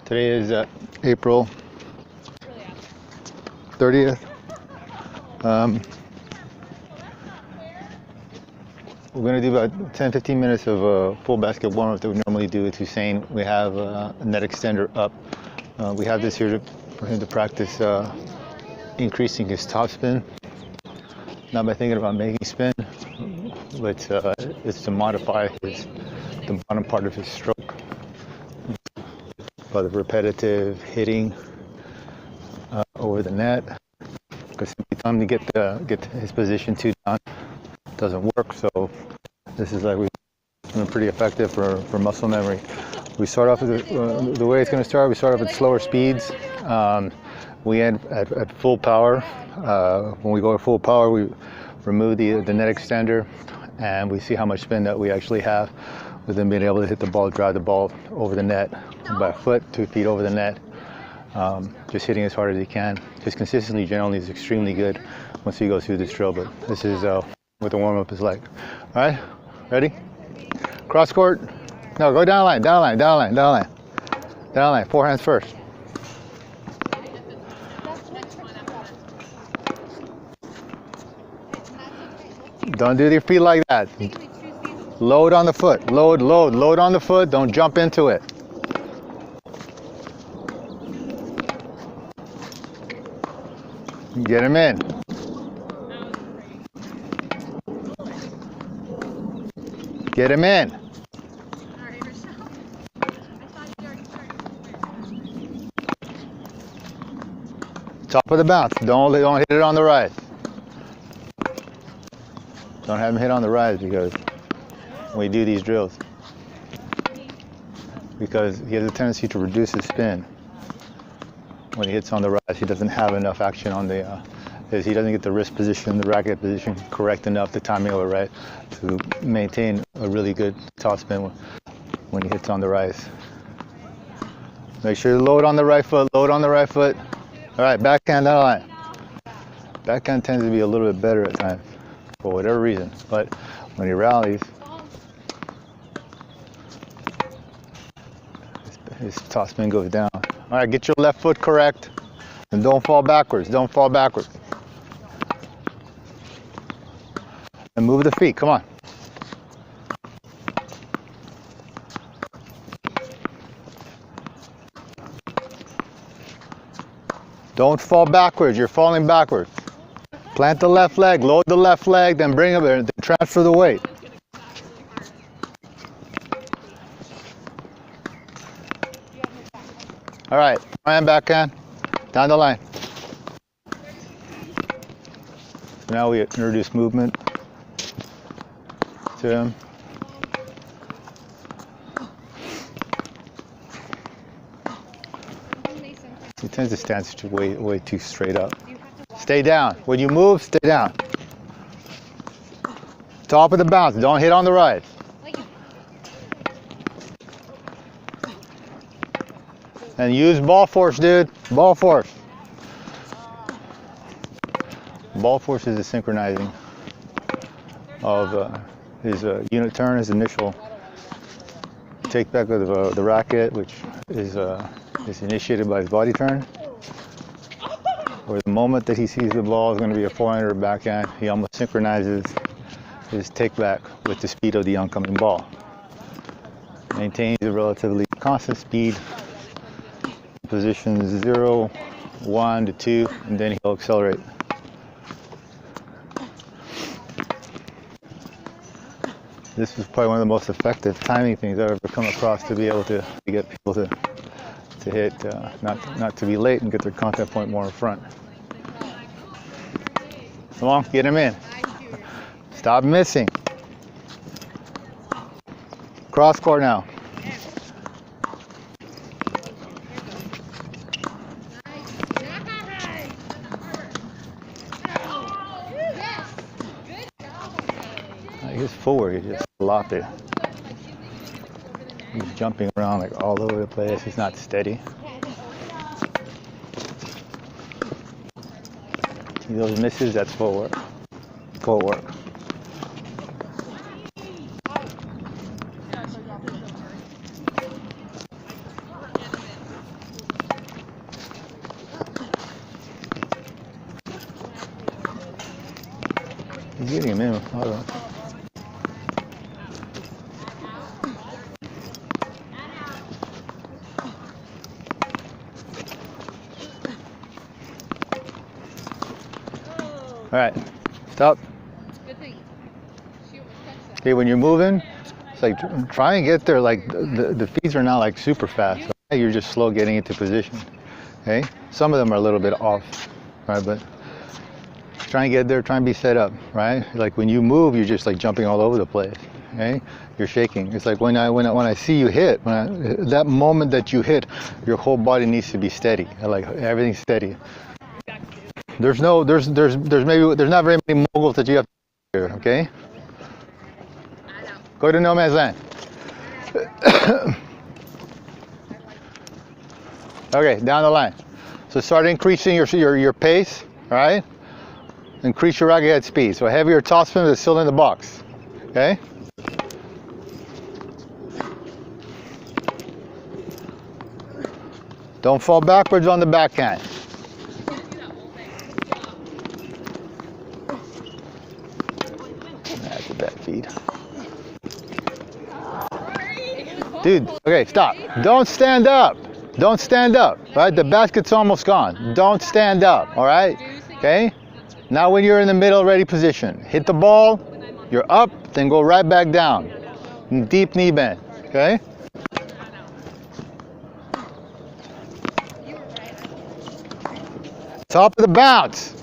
Today is April 30th. We're going to do about 10-15 minutes of a full basket warm-up that we normally do with Hussein. We have a net extender up. We have this here for him to practice increasing his top spin. Not by thinking about making spin, but it's to modify the bottom part of his stroke by the repetitive hitting over the net. Because every time to get his position too down doesn't work. So this is like it's been pretty effective for muscle memory. We start off with the way it's going to start. We start off at slower speeds. We end at full power. When we go to full power, we remove the net extender, and we see how much spin that we actually have, with them being able to hit the ball, drive the ball over the net by a foot, 2 feet over the net. Just hitting as hard as he can. Just consistently, generally, is extremely good once he goes through this drill. But this is what the warm-up is like. All right, ready? Cross court. No, go down line, down line, down line, down line. Down line, four hands first. Don't do your feet like that. Load on the foot. Load, load, load on the foot. Don't jump into it. Get him in. Get him in. Top of the bounce. Don't hit it on the rise. Don't have him hit on the rise because when we do these drills, because he has a tendency to reduce his spin. When he hits on the rise, he doesn't have enough action on the, he doesn't get the wrist position, the racket position correct enough, the timing of it right, to maintain a really good top spin when he hits on the rise. Make sure you load on the right foot, load on the right foot. All right, backhand down the line. Backhand tends to be a little bit better at times, for whatever reason, but when he rallies, his top spin goes down. All right, get your left foot correct, and don't fall backwards. Don't fall backwards. And move the feet. Come on. Don't fall backwards. You're falling backwards. Plant the left leg, load the left leg, then bring it there, then transfer the weight. All right, hand backhand, down the line. So now we introduce movement to him. He tends to stand way too straight up. Stay down. When you move, stay down. Top of the bounce. Don't hit on the rise. And use ball force, dude. Ball force. Ball force is the synchronizing of his unit turn, his initial take back of the racket, which is initiated by his body turn. Or the moment that he sees the ball is going to be a forehander or backhand, he almost synchronizes his take back with the speed of the oncoming ball. Maintains a relatively constant speed. Positions 0, 1 to 2, and then he'll accelerate. This is probably one of the most effective timing things I've ever come across, to be able to get people to hit, not to be late and get their contact point more in front. Come on, get him in. Stop missing. Cross court now. He's forward, he just lopped it. He's jumping around like all over the place. He's not steady. See those misses? That's full work. Full work. getting him in. Hold on. All right, stop. Okay, when you're moving, it's like try and get there. Like the feeds are not like super fast. Okay? You're just slow getting into position. Okay, some of them are a little bit off, right? But try and get there. Try and be set up, right? Like when you move, you're just like jumping all over the place. Okay, you're shaking. It's like when I see you hit, that moment that you hit, your whole body needs to be steady. Like everything's steady. There's not very many moguls that you have to do here, okay? Go to no man's land. Okay, down the line. So start increasing your pace, all right? Increase your rocket head speed. So heavier topspin is still in the box, okay? Don't fall backwards on the backhand. That's a bad feed. Dude, okay, stop. Don't stand up. Don't stand up, right? The basket's almost gone. Don't stand up, all right? Okay? Now when you're in the middle ready position, hit the ball, you're up, then go right back down. Deep knee bend, okay? Top of the bounce.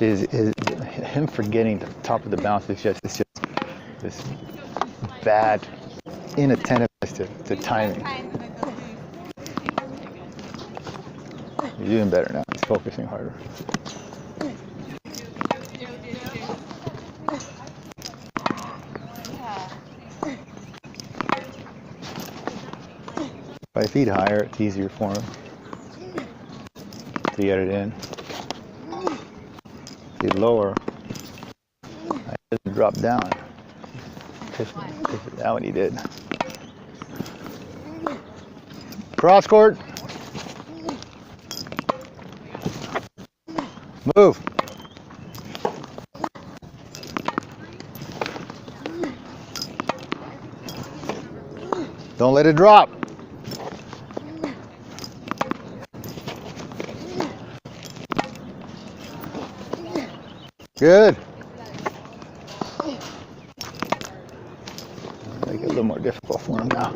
Him forgetting the top of the bounce is just this bad inattentiveness to timing. He's doing better now. He's focusing harder. If I feed higher, it's easier for him to get it in. Feed lower, I just drop down. That one he did. Cross court. Move. Don't let it drop. Good. Make it a little more difficult for him now.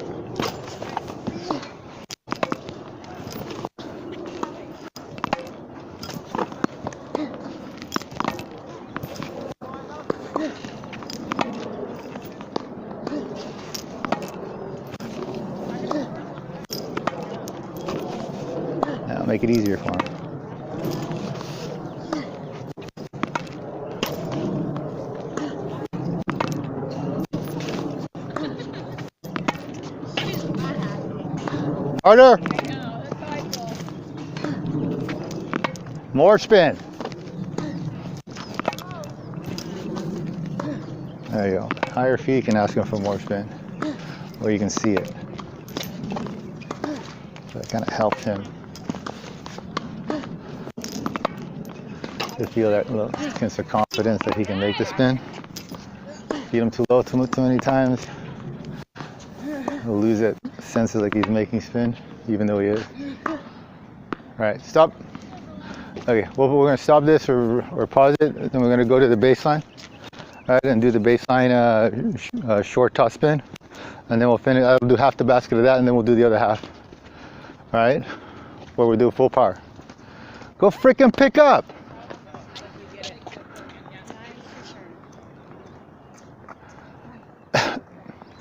Now make it easier for him. Harder. More spin. There you go. Higher feet, you can ask him for more spin. Or you can see it. So that kind of helps him to feel that little sense of confidence that he can make the spin. Feed him too low too many times, he'll lose that sense of like he's making spin, even though he is. All right, stop. Okay, well, we're going to stop this or pause it, then we're going to go to the baseline. All right, and do the baseline short top spin, and then we'll finish. I'll do half the basket of that, and then we'll do the other half. All right, where we do full power. Go freaking pick up.